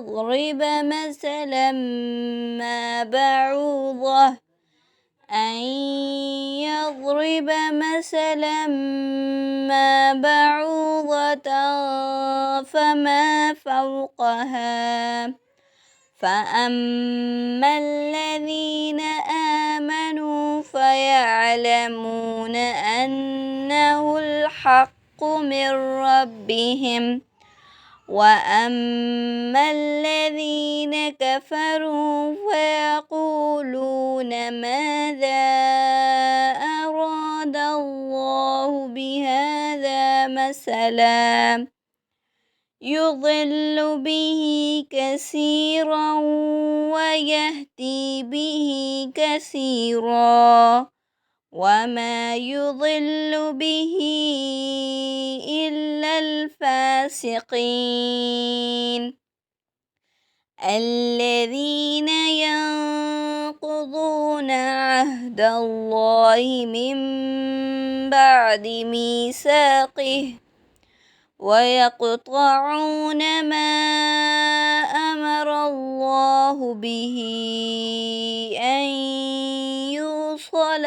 يضرب مثلا ما بعوضة أن يضرب مثلا ما بعوضة فما فوقها فأما الذين آمنوا فيعلمون أنه الحق من ربهم وأما الذين كفروا فيقولون ماذا أراد الله بهذا مثلا يضل به كثيرا ويهدي به كثيرا وما يضل به إلا الفاسقين الذين ينقضون عهد الله من بعد ميثاقه ويقطعون ما أمر الله به أن يوصل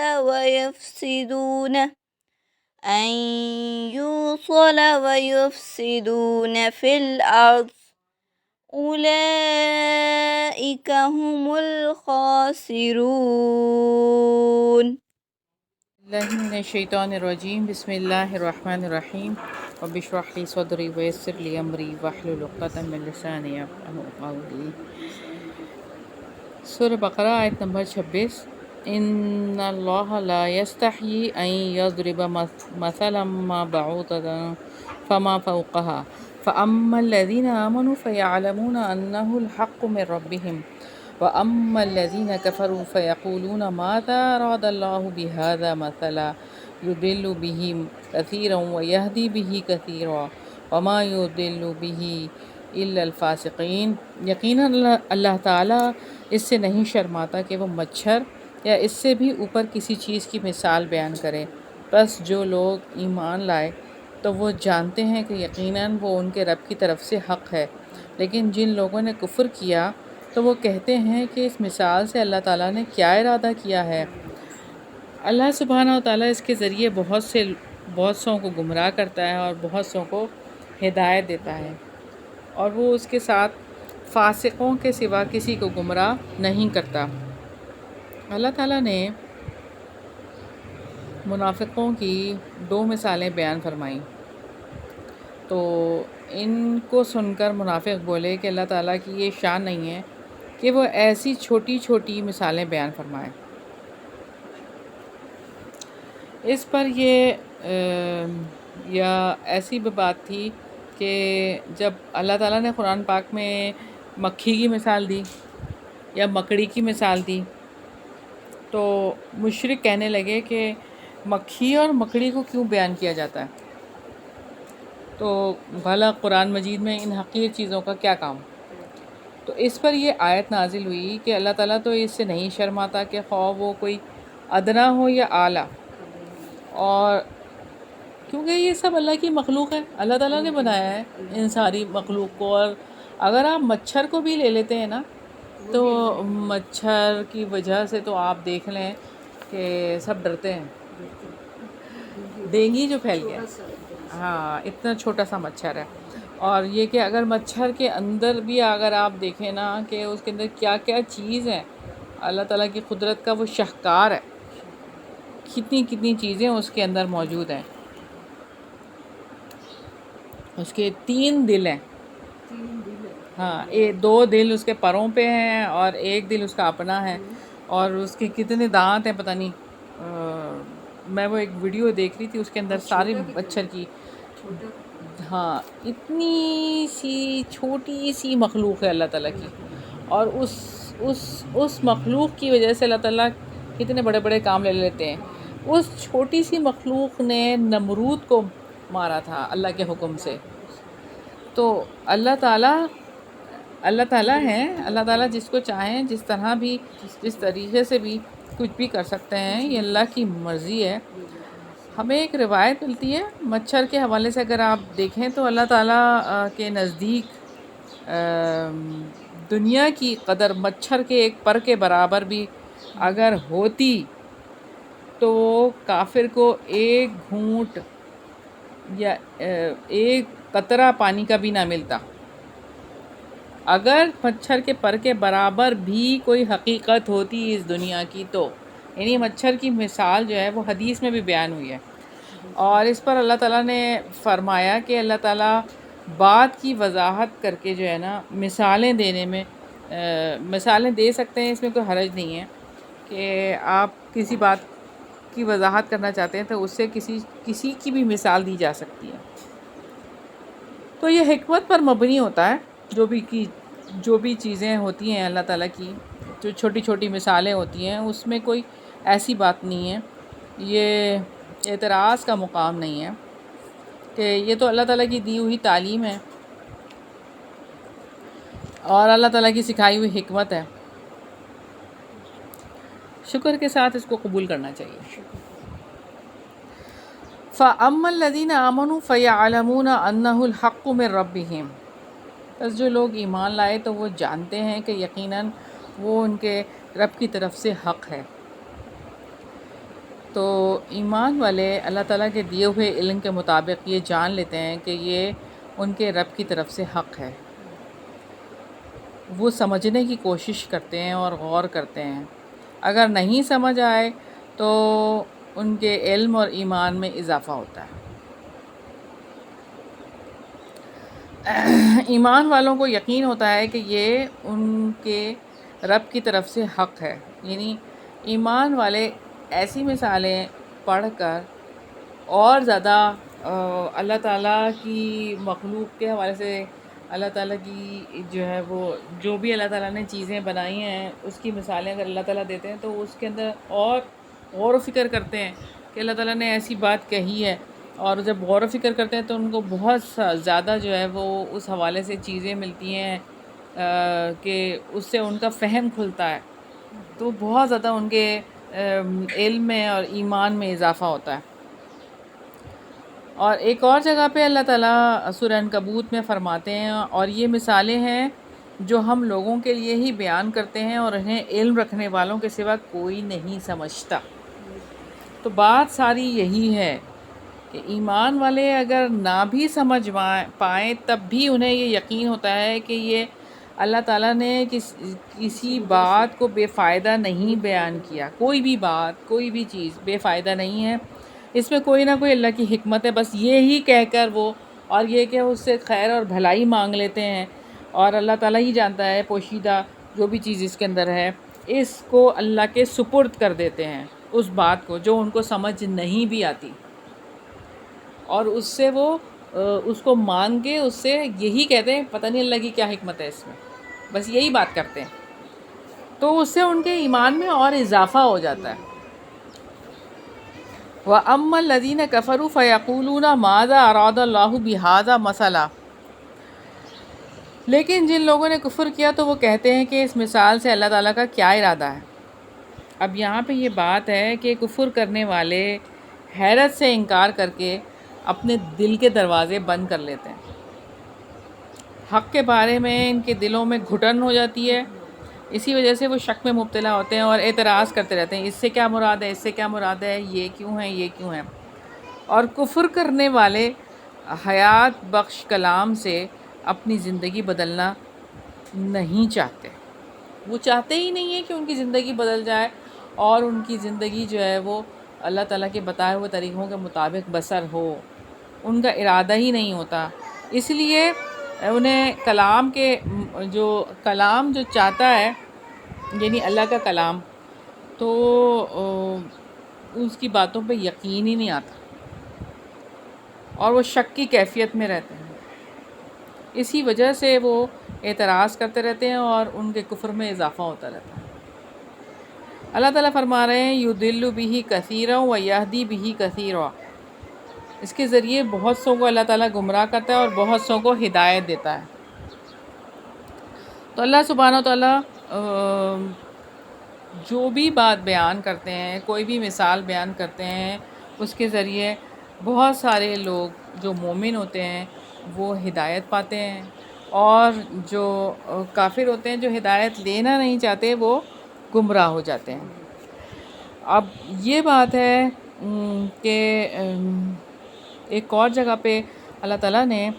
ويفسدون في الأرض أولئك هم الخاسرون. اللہ من الشیطان الرجیم بسم اللہ الرحمن الرحیم رب اشرح لی صدری ویسر لی امری واحلل عقدۃ من لسانی یفقہوا قولی۔ سورہ بقرہ آیت نمبر 26۔ ان اللہ لا یستحیی ان یضرب مثلا ما بعوضۃ فما فوقها فاما الذین آمنوا فیعلمون انہ الحق من ربهم وَأَمَّا الَّذِينَ كَفَرُوا فَيَقُولُونَ مَاذَا أَرَادَ اللَّهُ بِهَذَا مَثَلًا يُضِلُّ بِهِ كَثِيرًا وَيَهْدِي بِهِ كَثِيرًا وَمَا يُضِلُّ بِهِ إِلَّا الْفَاسِقِينَ۔ یقیناً اللہ تعالیٰ اس سے نہیں شرماتا کہ وہ مچھر یا اس سے بھی اوپر کسی چیز کی مثال بیان کرے۔ بس جو لوگ ایمان لائے تو وہ جانتے ہیں کہ یقیناً وہ ان کے رب کی طرف سے حق ہے، لیکن جن لوگوں نے کفر کیا تو وہ کہتے ہیں کہ اس مثال سے اللہ تعالیٰ نے کیا ارادہ کیا ہے۔ اللہ سبحانہ و تعالیٰ اس کے ذریعے بہت سوں کو گمراہ کرتا ہے اور بہت سوں کو ہدایت دیتا ہے، اور وہ اس کے ساتھ فاسقوں کے سوا کسی کو گمراہ نہیں کرتا۔ اللہ تعالیٰ نے منافقوں کی 2 مثالیں بیان فرمائیں، تو ان کو سن کر منافق بولے کہ اللہ تعالیٰ کی یہ شان نہیں ہے کہ وہ ایسی چھوٹی چھوٹی مثالیں بیان فرمائے۔ اس پر یہ یا ایسی بھی بات تھی کہ جب اللہ تعالیٰ نے قرآن پاک میں مکھی کی مثال دی یا مکڑی کی مثال دی تو مشرک کہنے لگے کہ مکھی اور مکڑی کو کیوں بیان کیا جاتا ہے، تو بھلا قرآن مجید میں ان حقیر چیزوں کا کیا کام؟ تو اس پر یہ آیت نازل ہوئی کہ اللہ تعالیٰ تو اس سے نہیں شرماتا کہ خواہ وہ کوئی ادنا ہو یا اعلیٰ، اور کیونکہ یہ سب اللہ کی مخلوق ہے، اللہ تعالیٰ نے بنایا ہے ان ساری مخلوق کو۔ اور اگر آپ مچھر کو بھی لے لیتے ہیں نا تو مچھر کی وجہ سے تو آپ دیکھ لیں کہ سب ڈرتے ہیں، ڈینگی جو پھیل گیا، ہاں اتنا چھوٹا سا مچھر ہے۔ اور یہ کہ اگر مچھر کے اندر بھی اگر آپ دیکھیں نا کہ اس کے اندر کیا کیا چیز ہے، اللہ تعالیٰ کی قدرت کا وہ شاہکار ہے، کتنی چیزیں اس کے اندر موجود ہیں۔ اس کے 3 دل ہیں، ہاں 2 دل اس کے پروں پہ ہیں اور 1 دل اس کا اپنا ہے، اور اس کے کتنے دانت ہیں پتہ نہیں۔ میں وہ ایک ویڈیو دیکھ رہی تھی، اس کے اندر سارے مچھر کی، ہاں اتنی سی چھوٹی سی مخلوق ہے اللہ تعالیٰ کی، اور اس مخلوق کی وجہ سے اللہ تعالیٰ کتنے بڑے بڑے کام لے لیتے ہیں۔ اس چھوٹی سی مخلوق نے نمرود کو مارا تھا اللہ کے حکم سے۔ تو اللہ تعالیٰ ہیں، اللہ تعالیٰ جس کو چاہیں جس طرح بھی جس طریقے سے بھی کچھ بھی کر سکتے ہیں، یہ اللہ کی مرضی ہے۔ ہمیں ایک روایت ملتی ہے مچھر کے حوالے سے، اگر آپ دیکھیں تو اللہ تعالیٰ کے نزدیک دنیا کی قدر مچھر کے ایک پر کے برابر بھی اگر ہوتی تو کافر کو ایک گھونٹ یا ایک قطرہ پانی کا بھی نہ ملتا. اگر مچھر کے پر کے برابر بھی کوئی حقیقت ہوتی اس دنیا کی تو، یعنی مچھر کی مثال جو ہے وہ حدیث میں بھی بیان ہوئی ہے. اور اس پر اللہ تعالیٰ نے فرمایا کہ اللہ تعالیٰ بات کی وضاحت کر کے جو ہے نا مثالیں دینے میں مثالیں دے سکتے ہیں، اس میں کوئی حرج نہیں ہے کہ آپ کسی بات کی وضاحت کرنا چاہتے ہیں تو اس سے کسی کی بھی مثال دی جا سکتی ہے. تو یہ حکمت پر مبنی ہوتا ہے. جو بھی چیزیں ہوتی ہیں اللہ تعالیٰ کی، جو چھوٹی چھوٹی مثالیں ہوتی ہیں، اس میں کوئی ایسی بات نہیں ہے، یہ اعتراض کا مقام نہیں ہے کہ یہ تو اللہ تعالیٰ کی دی ہوئی تعلیم ہے اور اللہ تعالیٰ کی سکھائی ہوئی حکمت ہے. شکر کے ساتھ اس کو قبول کرنا چاہیے. فَأَمَّا الَّذِينَ آمَنُوا فَيَعْلَمُونَ أَنَّهُ الْحَقُّ مِنْ رَبِّهِمْ، بس جو لوگ ایمان لائے تو وہ جانتے ہیں کہ یقیناً وہ ان کے رب کی طرف سے حق ہے. تو ایمان والے اللہ تعالیٰ کے دیے ہوئے علم کے مطابق یہ جان لیتے ہیں کہ یہ ان کے رب کی طرف سے حق ہے. وہ سمجھنے کی کوشش کرتے ہیں اور غور کرتے ہیں. اگر نہیں سمجھ آئے تو ان کے علم اور ایمان میں اضافہ ہوتا ہے. ایمان والوں کو یقین ہوتا ہے کہ یہ ان کے رب کی طرف سے حق ہے. یعنی ایمان والے ایسی مثالیں پڑھ کر اور زیادہ اللہ تعالیٰ کی مخلوق کے حوالے سے اللہ تعالیٰ کی جو ہے وہ جو بھی اللہ تعالیٰ نے چیزیں بنائی ہیں اس کی مثالیں اگر اللہ تعالیٰ دیتے ہیں تو اس کے اندر اور غور و فکر کرتے ہیں کہ اللہ تعالیٰ نے ایسی بات کہی ہے. اور جب غور و فکر کرتے ہیں تو ان کو بہت زیادہ جو ہے وہ اس حوالے سے چیزیں ملتی ہیں کہ اس سے ان کا فہم کھلتا ہے، تو بہت زیادہ ان کے علم میں اور ایمان میں اضافہ ہوتا ہے. اور ایک اور جگہ پہ اللہ تعالیٰ سورہ عنکبوت میں فرماتے ہیں، اور یہ مثالیں ہیں جو ہم لوگوں کے لیے ہی بیان کرتے ہیں اور انہیں علم رکھنے والوں کے سوا کوئی نہیں سمجھتا. تو بات ساری یہی ہے کہ ایمان والے اگر نہ بھی سمجھ پائیں تب بھی انہیں یہ یقین ہوتا ہے کہ یہ اللہ تعالیٰ نے کسی بات کو بے فائدہ نہیں بیان کیا. کوئی بھی بات، کوئی بھی چیز بے فائدہ نہیں ہے، اس میں کوئی نہ کوئی اللہ کی حکمت ہے. بس یہی کہہ کر وہ اور یہ کہ اس سے خیر اور بھلائی مانگ لیتے ہیں، اور اللہ تعالیٰ ہی جانتا ہے پوشیدہ جو بھی چیز اس کے اندر ہے، اس کو اللہ کے سپرد کر دیتے ہیں اس بات کو جو ان کو سمجھ نہیں بھی آتی، اور اس سے وہ اس کو مان کے اس سے یہی کہتے ہیں پتہ نہیں اللہ کی کیا حکمت ہے اس میں، بس یہی بات کرتے ہیں. تو اس سے ان کے ایمان میں اور اضافہ ہو جاتا ہے. وَأَمَّا الَّذِينَ كَفَرُوا فَيَقُولُونَ مَاذَا أَرَادَ اللَّهُ بِهَذَا مَثَلًا، لیکن جن لوگوں نے کفر کیا تو وہ کہتے ہیں کہ اس مثال سے اللہ تعالیٰ کا کیا ارادہ ہے. اب یہاں پہ یہ بات ہے کہ کفر کرنے والے حیرت سے انکار کر کے اپنے دل کے دروازے بند کر لیتے ہیں. حق کے بارے میں ان کے دلوں میں گھٹن ہو جاتی ہے، اسی وجہ سے وہ شک میں مبتلا ہوتے ہیں اور اعتراض کرتے رہتے ہیں، اس سے کیا مراد ہے، اس سے کیا مراد ہے، یہ کیوں ہے، یہ کیوں ہے. اور کفر کرنے والے حیات بخش کلام سے اپنی زندگی بدلنا نہیں چاہتے. وہ چاہتے ہی نہیں ہیں کہ ان کی زندگی بدل جائے اور ان کی زندگی جو ہے وہ اللہ تعالیٰ کے بتائے ہوئے طریقوں کے مطابق بسر ہو. ان کا ارادہ ہی نہیں ہوتا. اس لیے انہیں کلام جو چاہتا ہے، یعنی اللہ کا کلام، تو اس کی باتوں پہ یقین ہی نہیں آتا اور وہ شک کی کیفیت میں رہتے ہیں. اسی وجہ سے وہ اعتراض کرتے رہتے ہیں اور ان کے کفر میں اضافہ ہوتا رہتا ہے. اللہ تعالیٰ فرما رہے ہیں یُضِلُّ بِهِ کثیرا وَیَہْدِی بِهِ کثیرا، اس کے ذریعے بہت سو کو اللہ تعالیٰ گمراہ کرتا ہے اور بہت سو کو ہدایت دیتا ہے. تو اللہ سبحانہ وتعالیٰ جو بھی بات بیان کرتے ہیں، کوئی بھی مثال بیان کرتے ہیں، اس کے ذریعے بہت سارے لوگ جو مومن ہوتے ہیں وہ ہدایت پاتے ہیں اور جو کافر ہوتے ہیں جو ہدایت لینا نہیں چاہتے وہ گمراہ ہو جاتے ہیں۔ اب یہ بات ہے کہ ایک اور جگہ پہ اللہ تعالیٰ نے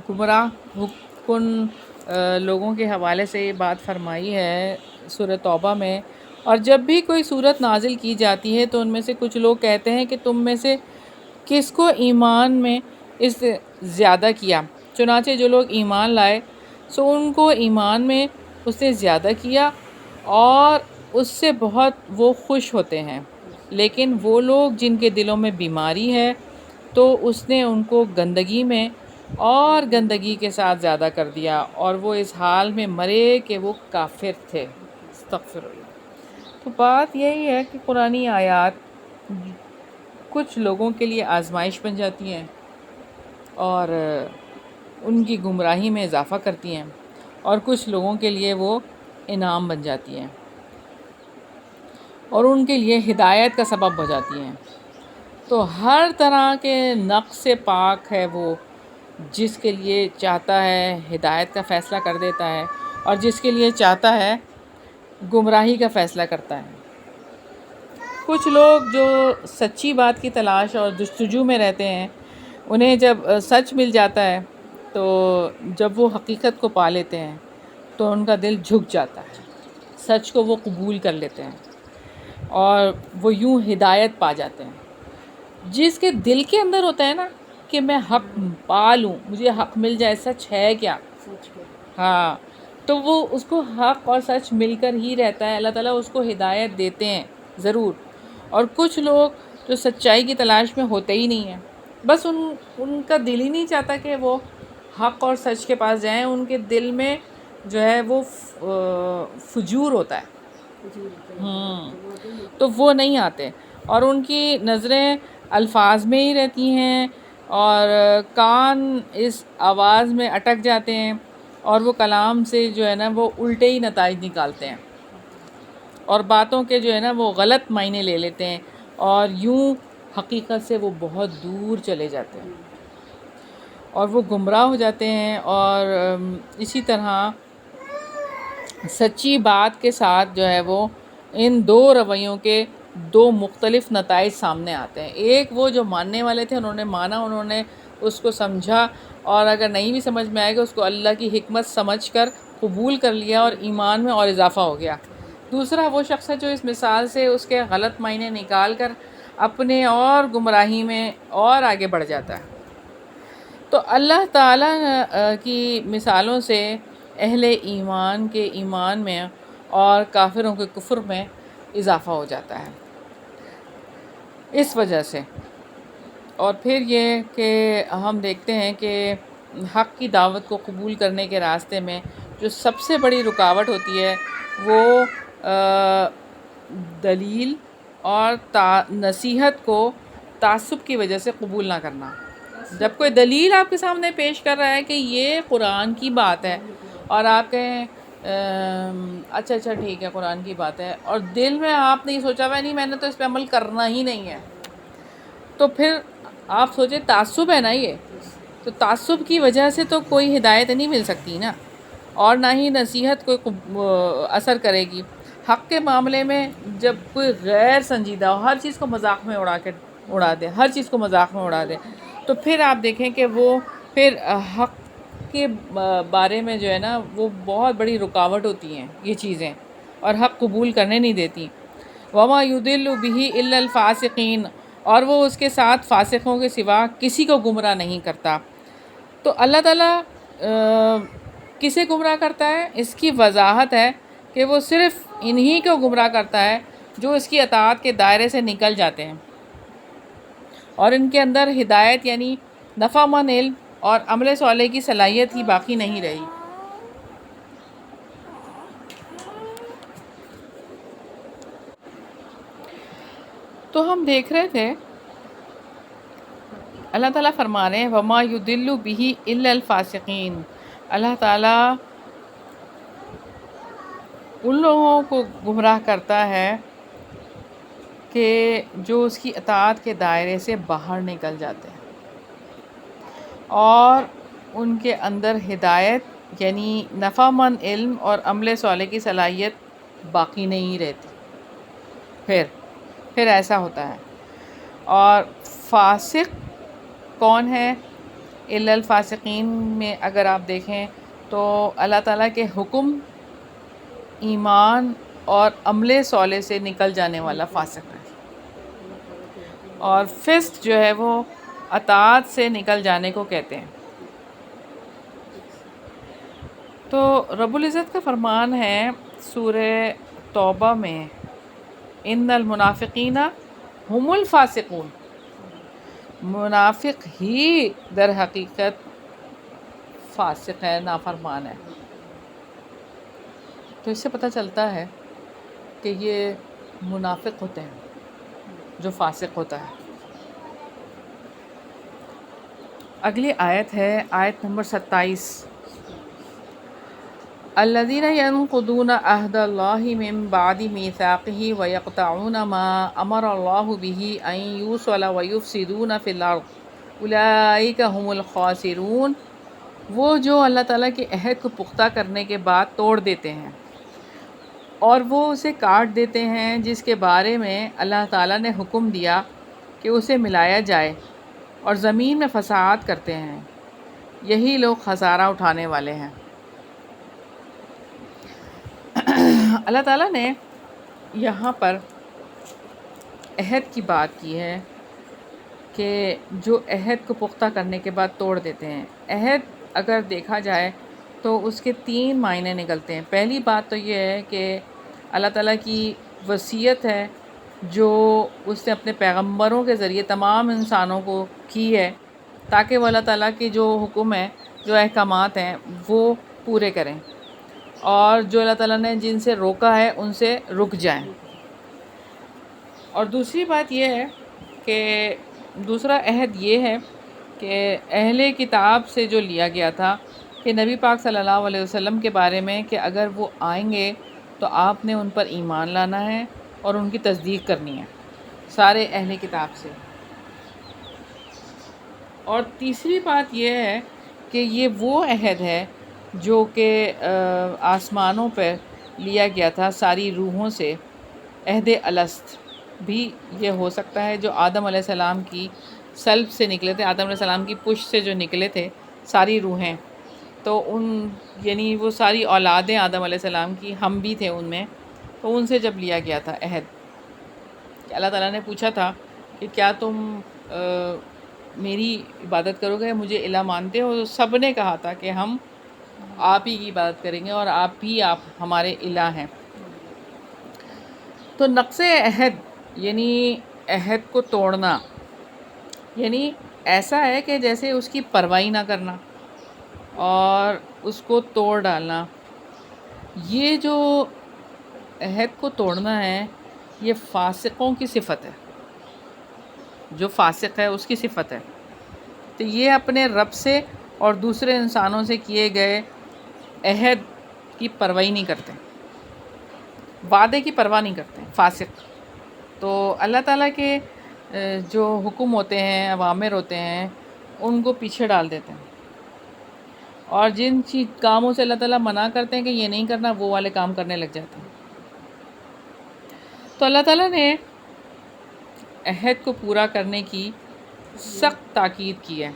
گمراہ کن لوگوں کے حوالے سے یہ بات فرمائی ہے سورہ توبہ میں، اور جب بھی کوئی صورت نازل کی جاتی ہے تو ان میں سے کچھ لوگ کہتے ہیں کہ تم میں سے کس کو ایمان میں اس سے زیادہ کیا، چنانچہ جو لوگ ایمان لائے سو ان کو ایمان میں اس نے زیادہ کیا اور اس سے بہت وہ خوش ہوتے ہیں، لیکن وہ لوگ جن کے دلوں میں بیماری ہے تو اس نے ان کو گندگی میں اور گندگی کے ساتھ زیادہ کر دیا، اور وہ اس حال میں مرے کہ وہ کافر تھے۔ استغفر اللہ۔ تو بات یہی ہے کہ قرآنی آیات کچھ لوگوں کے لیے آزمائش بن جاتی ہیں اور ان کی گمراہی میں اضافہ کرتی ہیں، اور کچھ لوگوں کے لیے وہ انعام بن جاتی ہیں اور ان کے لیے ہدایت کا سبب ہو جاتی ہیں۔ تو ہر طرح کے نقص سے پاک ہے وہ، جس کے لیے چاہتا ہے ہدایت کا فیصلہ کر دیتا ہے اور جس کے لیے چاہتا ہے گمراہی کا فیصلہ کرتا ہے۔ کچھ لوگ جو سچی بات کی تلاش اور جستجو میں رہتے ہیں، انہیں جب سچ مل جاتا ہے تو جب وہ حقیقت کو پا لیتے ہیں تو ان کا دل جھک جاتا ہے، سچ کو وہ قبول کر لیتے ہیں اور وہ یوں ہدایت پا جاتے ہیں۔ جس کے دل کے اندر ہوتا ہے نا کہ میں حق پا لوں، مجھے حق مل جائے، سچ ہے کیا، ہاں، تو وہ اس کو حق اور سچ مل کر ہی رہتا ہے۔ اللہ تعالیٰ اس کو ہدایت دیتے ہیں ضرور، اور کچھ لوگ جو سچائی کی تلاش میں ہوتے ہی نہیں ہیں، بس ان کا دل ہی نہیں چاہتا کہ وہ حق اور سچ کے پاس جائیں، ان کے دل میں جو ہے وہ فجور ہوتا ہے، تو وہ نہیں آتے، اور ان کی نظریں الفاظ میں ہی رہتی ہیں اور کان اس آواز میں اٹک جاتے ہیں، اور وہ کلام سے جو ہے نا وہ الٹے ہی نتائج نکالتے ہیں اور باتوں کے جو ہے نا وہ غلط معنی لے لیتے ہیں اور یوں حقیقت سے وہ بہت دور چلے جاتے ہیں اور وہ گمراہ ہو جاتے ہیں۔ اور اسی طرح سچی بات کے ساتھ جو ہے وہ ان دو رویوں کے دو مختلف نتائج سامنے آتے ہیں۔ ایک وہ جو ماننے والے تھے، انہوں نے مانا، انہوں نے اس کو سمجھا، اور اگر نہیں بھی سمجھ میں آئے گا اس کو اللہ کی حکمت سمجھ کر قبول کر لیا اور ایمان میں اور اضافہ ہو گیا۔ دوسرا وہ شخص ہے جو اس مثال سے اس کے غلط معنی نکال کر اپنے اور گمراہی میں اور آگے بڑھ جاتا ہے۔ تو اللہ تعالیٰ کی مثالوں سے اہل ایمان کے ایمان میں اور کافروں کے کفر میں اضافہ ہو جاتا ہے اس وجہ سے۔ اور پھر یہ کہ ہم دیکھتے ہیں کہ حق کی دعوت کو قبول کرنے کے راستے میں جو سب سے بڑی رکاوٹ ہوتی ہے وہ دلیل اور نصیحت کو تعصب کی وجہ سے قبول نہ کرنا۔ جب کوئی دلیل آپ کے سامنے پیش کر رہا ہے کہ یہ قرآن کی بات ہے اور آپ کہیں اچھا ٹھیک ہے قرآن کی بات ہے، اور دل میں آپ نے یہ سوچا ہوا نہیں میں نے تو اس پہ عمل کرنا ہی نہیں ہے، تو پھر آپ سوچیں تعصب ہے نا یہ، تو تعصب کی وجہ سے تو کوئی ہدایت نہیں مل سکتی نا، اور نہ ہی نصیحت کوئی اثر کرے گی۔ حق کے معاملے میں جب کوئی غیر سنجیدہ ہو، ہر چیز کو مذاق میں اڑا دے، ہر چیز کو مذاق میں اڑا دے، تو پھر آپ دیکھیں کہ وہ پھر حق کے بارے میں جو ہے نا وہ بہت بڑی رکاوٹ ہوتی ہیں یہ چیزیں، اور حق قبول کرنے نہیں دیتی۔ وَمَا يُضِلُّ بِهِ إِلَّا الْفَاسِقِينَ، اور وہ اس کے ساتھ فاسقوں کے سوا کسی کو گمراہ نہیں کرتا۔ تو اللہ تعالیٰ کسے گمراہ کرتا ہے؟ اس کی وضاحت ہے کہ وہ صرف انہی کو گمراہ کرتا ہے جو اس کی اطاعت کے دائرے سے نکل جاتے ہیں اور ان کے اندر ہدایت یعنی نفع مند علم اور عمل صالح کی صلاحیت ہی باقی نہیں رہی۔ تو ہم دیکھ رہے تھے اللہ تعالیٰ فرما رہے ہیں وَمَا يُضِلُّ بِهِ إِلَّا الْفَاسِقِينَ، اللہ تعالیٰ ان لوگوں کو گمراہ کرتا ہے کہ جو اس کی اطاعت کے دائرے سے باہر نکل جاتے ہیں اور ان کے اندر ہدایت یعنی نفع مند علم اور عمل صالح کی صلاحیت باقی نہیں رہتی، پھر ایسا ہوتا ہے۔ اور فاسق کون ہے؟ الا الفاسقین میں اگر آپ دیکھیں تو اللہ تعالیٰ کے حکم، ایمان اور عمل صالح سے نکل جانے والا فاسق ہے، اور فسق جو ہے وہ اطاعت سے نکل جانے کو کہتے ہیں۔ تو رب العزت کا فرمان ہے سورہ توبہ میں، ان المنافقین هم الفاسقون، منافق ہی در حقیقت فاسق ہے، نافرمان ہے۔ تو اس سے پتہ چلتا ہے کہ یہ منافق ہوتے ہیں جو فاسق ہوتا ہے۔ اگلی آیت ہے آیت نمبر 27، الذین ینقضون عہد اللہ من بعد میثاقہ ویقطعون ما امر اللہ بہ ان یوصل ویفسدون فی الارض اولئک ھم الخاسرون، وہ جو اللہ تعالیٰ کے عہد کو پختہ کرنے کے بعد توڑ دیتے ہیں اور وہ اسے کاٹ دیتے ہیں جس کے بارے میں اللہ تعالیٰ نے حکم دیا کہ اسے ملایا جائے، اور زمین میں فساد کرتے ہیں، یہی لوگ خسارہ اٹھانے والے ہیں۔ اللہ تعالیٰ نے یہاں پر عہد کی بات کی ہے کہ جو عہد کو پختہ کرنے کے بعد توڑ دیتے ہیں۔ عہد اگر دیکھا جائے تو اس کے 3 معنی نکلتے ہیں۔ پہلی بات تو یہ ہے کہ اللہ تعالیٰ کی وصیت ہے جو اس نے اپنے پیغمبروں کے ذریعے تمام انسانوں کو کی ہے، تاکہ وہ اللہ تعالیٰ کی جو حکم ہے، جو احکامات ہیں وہ پورے کریں، اور جو اللہ تعالیٰ نے جن سے روکا ہے ان سے رک جائیں۔ اور دوسری بات یہ ہے کہ دوسرا عہد یہ ہے کہ اہل کتاب سے جو لیا گیا تھا کہ نبی پاک صلی اللہ علیہ وسلم کے بارے میں کہ اگر وہ آئیں گے تو آپ نے ان پر ایمان لانا ہے اور ان کی تصدیق کرنی ہے، سارے اہل کتاب سے۔ اور تیسری بات یہ ہے کہ یہ وہ عہد ہے جو کہ آسمانوں پہ لیا گیا تھا ساری روحوں سے، عہد الست بھی یہ ہو سکتا ہے جو آدم علیہ السلام کی سلب سے نکلے تھے، آدم علیہ السلام کی پشت سے جو نکلے تھے ساری روحیں، تو ان یعنی وہ ساری اولادیں آدم علیہ السلام کی، ہم بھی تھے ان میں، تو ان سے جب لیا گیا تھا عہد، کہ اللہ تعالیٰ نے پوچھا تھا کہ کیا تم میری عبادت کرو گے، مجھے الہ مانتے ہو؟ سب نے کہا تھا کہ ہم آپ ہی کی عبادت کریں گے اور آپ ہمارے الہ ہیں۔ تو نقض عہد یعنی عہد کو توڑنا، یعنی ایسا ہے کہ جیسے اس کی پرواہ نہ کرنا اور اس کو توڑ ڈالنا۔ یہ جو عہد کو توڑنا ہے یہ فاسقوں کی صفت ہے، جو فاسق ہے اس کی صفت ہے۔ تو یہ اپنے رب سے اور دوسرے انسانوں سے کیے گئے عہد کی پرواہ نہیں کرتے، وعدے کی پرواہ نہیں کرتے فاسق۔ تو اللہ تعالیٰ کے جو حکم ہوتے ہیں، اوامر ہوتے ہیں، ان کو پیچھے ڈال دیتے ہیں، اور جن کاموں سے اللہ تعالیٰ منع کرتے ہیں کہ یہ نہیں کرنا، وہ والے کام کرنے لگ جاتے ہیں۔ تو اللہ تعالیٰ نے عہد کو پورا کرنے کی سخت تاکید کی ہے،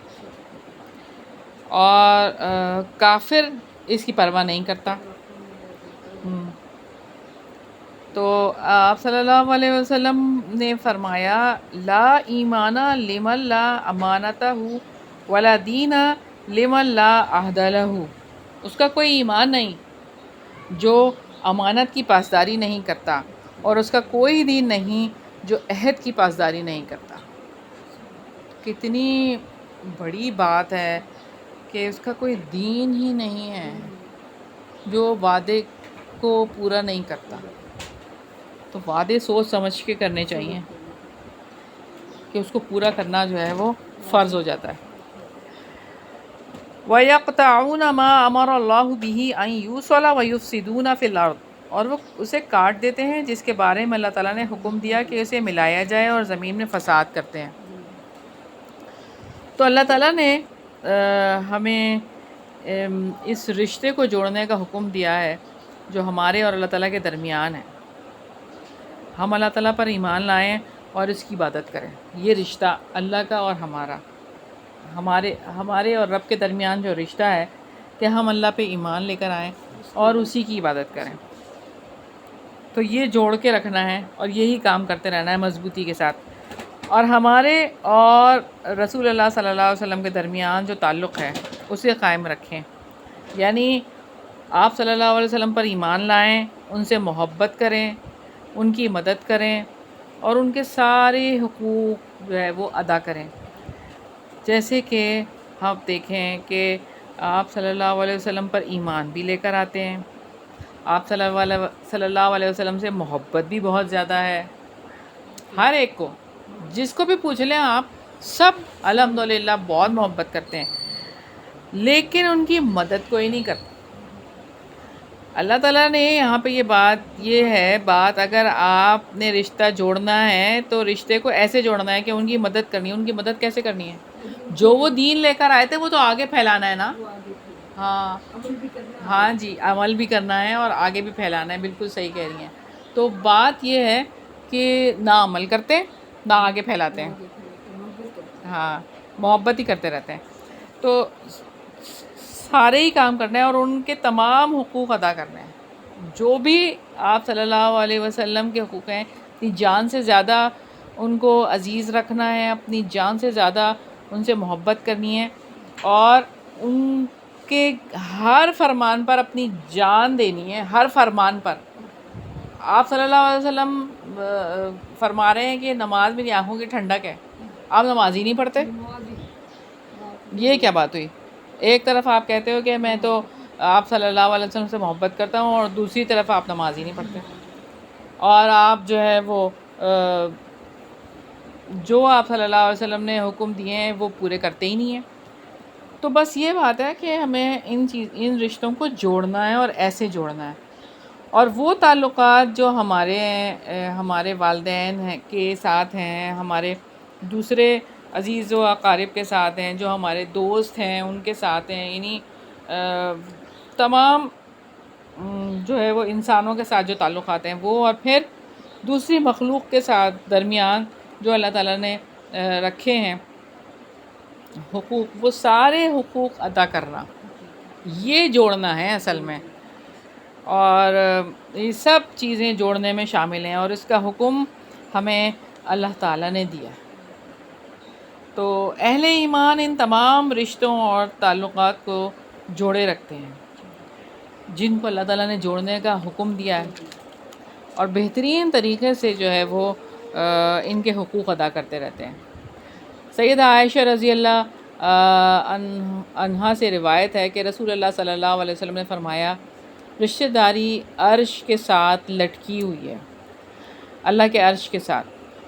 اور کافر اس کی پرواہ نہیں کرتا۔ تو آپ صلی اللہ علیہ وسلم نے فرمایا، لا ایمان لمن لا امانتہ ولا دین لمن لا عہد لہ، اس کا کوئی ایمان نہیں جو امانت کی پاسداری نہیں کرتا، اور اس کا کوئی دین نہیں جو عہد کی پاسداری نہیں کرتا۔ کتنی بڑی بات ہے کہ اس کا کوئی دین ہی نہیں ہے جو وعدے کو پورا نہیں کرتا۔ تو وعدے سوچ سمجھ کے کرنے چاہیے کہ اس کو پورا کرنا جو ہے وہ فرض ہو جاتا ہے۔ وَيَقْطَعُونَ مَا أَمَرَ اللَّهُ بِهِ أَن يُوصَلَ وَيُفْسِدُونَ فِي الْأَرْضِ، اور وہ اسے کاٹ دیتے ہیں جس کے بارے میں اللہ تعالیٰ نے حکم دیا کہ اسے ملایا جائے، اور زمین میں فساد کرتے ہیں۔ تو اللہ تعالیٰ نے ہمیں اس رشتے کو جوڑنے کا حکم دیا ہے جو ہمارے اور اللہ تعالیٰ کے درمیان ہے. ہم اللہ تعالیٰ پر ایمان لائیں اور اس کی عبادت کریں. یہ رشتہ اللہ کا اور ہمارے اور رب کے درمیان جو رشتہ ہے کہ ہم اللہ پہ ایمان لے کر آئیں اور اسی کی عبادت کریں. تو یہ جوڑ کے رکھنا ہے اور یہی کام کرتے رہنا ہے مضبوطی کے ساتھ. اور ہمارے اور رسول اللہ صلی اللہ علیہ وسلم کے درمیان جو تعلق ہے اسے قائم رکھیں. یعنی آپ صلی اللہ علیہ وسلم پر ایمان لائیں، ان سے محبت کریں، ان کی مدد کریں اور ان کے سارے حقوق جو ہے وہ ادا کریں. جیسے کہ ہم دیکھیں کہ آپ صلی اللہ علیہ وسلم پر ایمان بھی لے کر آتے ہیں، آپ صلی اللہ علیہ وسلم سے محبت بھی بہت زیادہ ہے. ہر ایک کو، جس کو بھی پوچھ لیں آپ، سب الحمدللہ بہت محبت کرتے ہیں، لیکن ان کی مدد کوئی نہیں کرتا. اللہ تعالیٰ نے یہاں پہ یہ ہے بات، اگر آپ نے رشتہ جوڑنا ہے تو رشتے کو ایسے جوڑنا ہے کہ ان کی مدد کرنی ہے. ان کی مدد کیسے کرنی ہے؟ جو وہ دین لے کر آئے تھے وہ تو آگے پھیلانا ہے نا. ہاں جی، عمل بھی کرنا ہے اور آگے بھی پھیلانا ہے. بالکل صحیح کہہ رہی ہیں. تو بات یہ ہے کہ نہ عمل کرتے نہ آگے پھیلاتے ہیں. ہاں، محبت ہی کرتے رہتے ہیں. تو سارے ہی کام کرنے ہیں اور ان کے تمام حقوق ادا کرنے ہیں. جو بھی آپ صلی اللہ علیہ وسلم کے حقوق ہیں، اپنی جان سے زیادہ ان کو عزیز رکھنا ہے، اپنی جان سے زیادہ ان سے محبت کرنی ہے اور ان کے ہر فرمان پر اپنی جان دینی ہے. ہر فرمان پر. آپ صلی اللہ علیہ وسلم فرما رہے ہیں کہ نماز میری آنکھوں کی ٹھنڈک ہے، آپ نماز ہی نہیں پڑھتے. یہ کیا بات ہوئی؟ ایک طرف آپ کہتے ہو کہ میں تو آپ صلی اللہ علیہ وسلم سے محبت کرتا ہوں اور دوسری طرف آپ نماز ہی نہیں پڑھتے، اور آپ جو ہے وہ جو آپ صلی اللہ علیہ وسلم نے حکم دیے ہیں وہ پورے کرتے ہی نہیں ہیں. تو بس یہ بات ہے کہ ہمیں ان رشتوں کو جوڑنا ہے اور ایسے جوڑنا ہے. اور وہ تعلقات جو ہمارے والدین کے ساتھ ہیں، ہمارے دوسرے عزیز و اقارب کے ساتھ ہیں، جو ہمارے دوست ہیں ان کے ساتھ ہیں، یعنی تمام جو ہے وہ انسانوں کے ساتھ جو تعلقات ہیں وہ، اور پھر دوسری مخلوق کے ساتھ درمیان جو اللہ تعالیٰ نے رکھے ہیں حقوق، وہ سارے حقوق ادا کرنا، یہ جوڑنا ہے اصل میں. اور یہ سب چیزیں جوڑنے میں شامل ہیں اور اس کا حکم ہمیں اللہ تعالیٰ نے دیا. تو اہل ایمان ان تمام رشتوں اور تعلقات کو جوڑے رکھتے ہیں جن کو اللہ تعالیٰ نے جوڑنے کا حکم دیا ہے، اور بہترین طریقے سے جو ہے وہ ان کے حقوق ادا کرتے رہتے ہیں. سیدہ عائشہ رضی اللہ عنہا سے روایت ہے کہ رسول اللہ صلی اللہ علیہ وسلم نے فرمایا، رشتہ داری عرش کے ساتھ لٹکی ہوئی ہے، اللہ کے عرش کے ساتھ،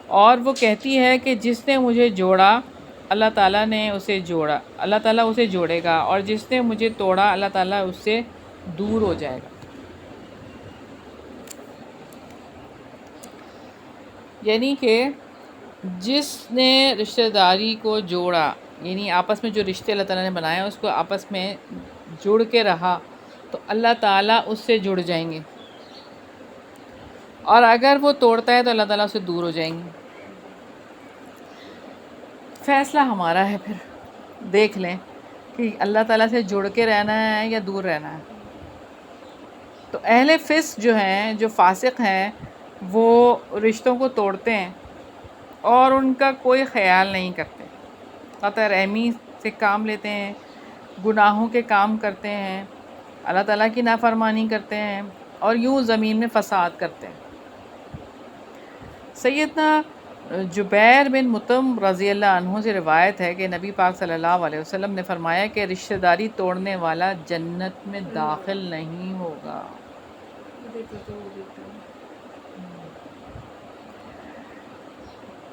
اور وہ کہتی ہے کہ جس نے مجھے جوڑا اللہ تعالیٰ اسے جوڑے گا، اور جس نے مجھے توڑا اللہ تعالیٰ اس سے دور ہو جائے گا. یعنی کہ جس نے رشتہ داری کو جوڑا، یعنی آپس میں جو رشتے اللہ تعالیٰ نے بنائے اس کو آپس میں جڑ کے رہا تو اللہ تعالیٰ اس سے جڑ جائیں گے، اور اگر وہ توڑتا ہے تو اللہ تعالیٰ اس سے دور ہو جائیں گے. فیصلہ ہمارا ہے، پھر دیکھ لیں کہ اللہ تعالیٰ سے جڑ کے رہنا ہے یا دور رہنا ہے. تو اہل فسق جو ہیں، جو فاسق ہیں، وہ رشتوں کو توڑتے ہیں اور ان کا کوئی خیال نہیں کرتے، قطع رحمی سے کام لیتے ہیں، گناہوں کے کام کرتے ہیں، اللہ تعالیٰ کی نافرمانی کرتے ہیں اور یوں زمین میں فساد کرتے ہیں. سیدنا جبیر بن مطعم رضی اللہ عنہ سے روایت ہے کہ نبی پاک صلی اللہ علیہ وسلم نے فرمایا کہ رشتہ داری توڑنے والا جنت میں داخل نہیں ہوگا.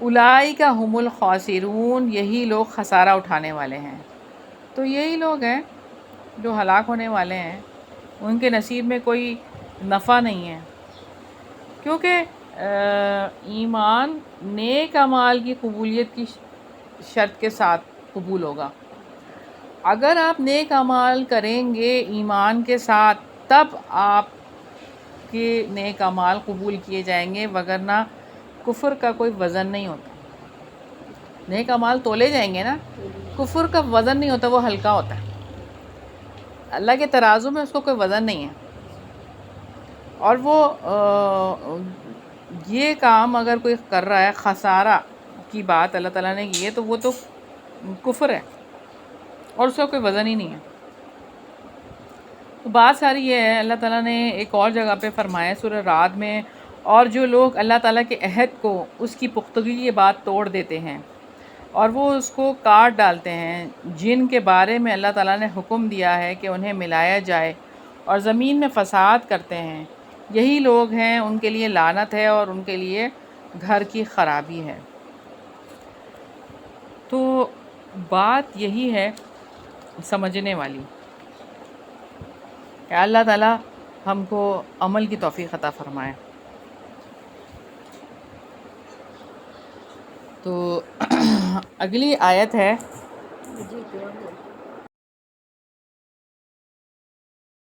اولئک هم الخاسرون، یہی لوگ خسارہ اٹھانے والے ہیں. تو یہی لوگ ہیں جو ہلاک ہونے والے ہیں، ان کے نصیب میں کوئی نفع نہیں ہے، کیونکہ ایمان نیک اعمال کی قبولیت کی شرط کے ساتھ قبول ہوگا، اگر آپ نیک اعمال کریں گے ایمان کے ساتھ تب آپ کے نیک اعمال قبول کیے جائیں گے، وگرنہ کفر کا کوئی وزن نہیں ہوتا. نیک اعمال تولے جائیں گے نا، کفر کا وزن نہیں ہوتا، وہ ہلکا ہوتا ہے. اللہ کے ترازو میں اس کو کوئی وزن نہیں ہے. اور وہ یہ کام اگر کوئی کر رہا ہے، خسارہ کی بات اللہ تعالیٰ نے کی ہے، تو وہ تو کفر ہے اور اس کا کوئی وزن ہی نہیں ہے. تو بات ساری یہ ہے، اللہ تعالیٰ نے ایک اور جگہ پہ فرمایا سورہ رعد میں، اور جو لوگ اللہ تعالیٰ کے عہد کو، اس کی پختگی کی بات توڑ دیتے ہیں اور وہ اس کو کاٹ ڈالتے ہیں، جن کے بارے میں اللہ تعالیٰ نے حکم دیا ہے کہ انہیں ملایا جائے، اور زمین میں فساد کرتے ہیں، یہی لوگ ہیں، ان کے لیے لعنت ہے اور ان کے لیے گھر کی خرابی ہے. تو بات یہی ہے سمجھنے والی کہ اللہ تعالیٰ ہم کو عمل کی توفیق عطا فرمائے. تو اگلی آیت ہے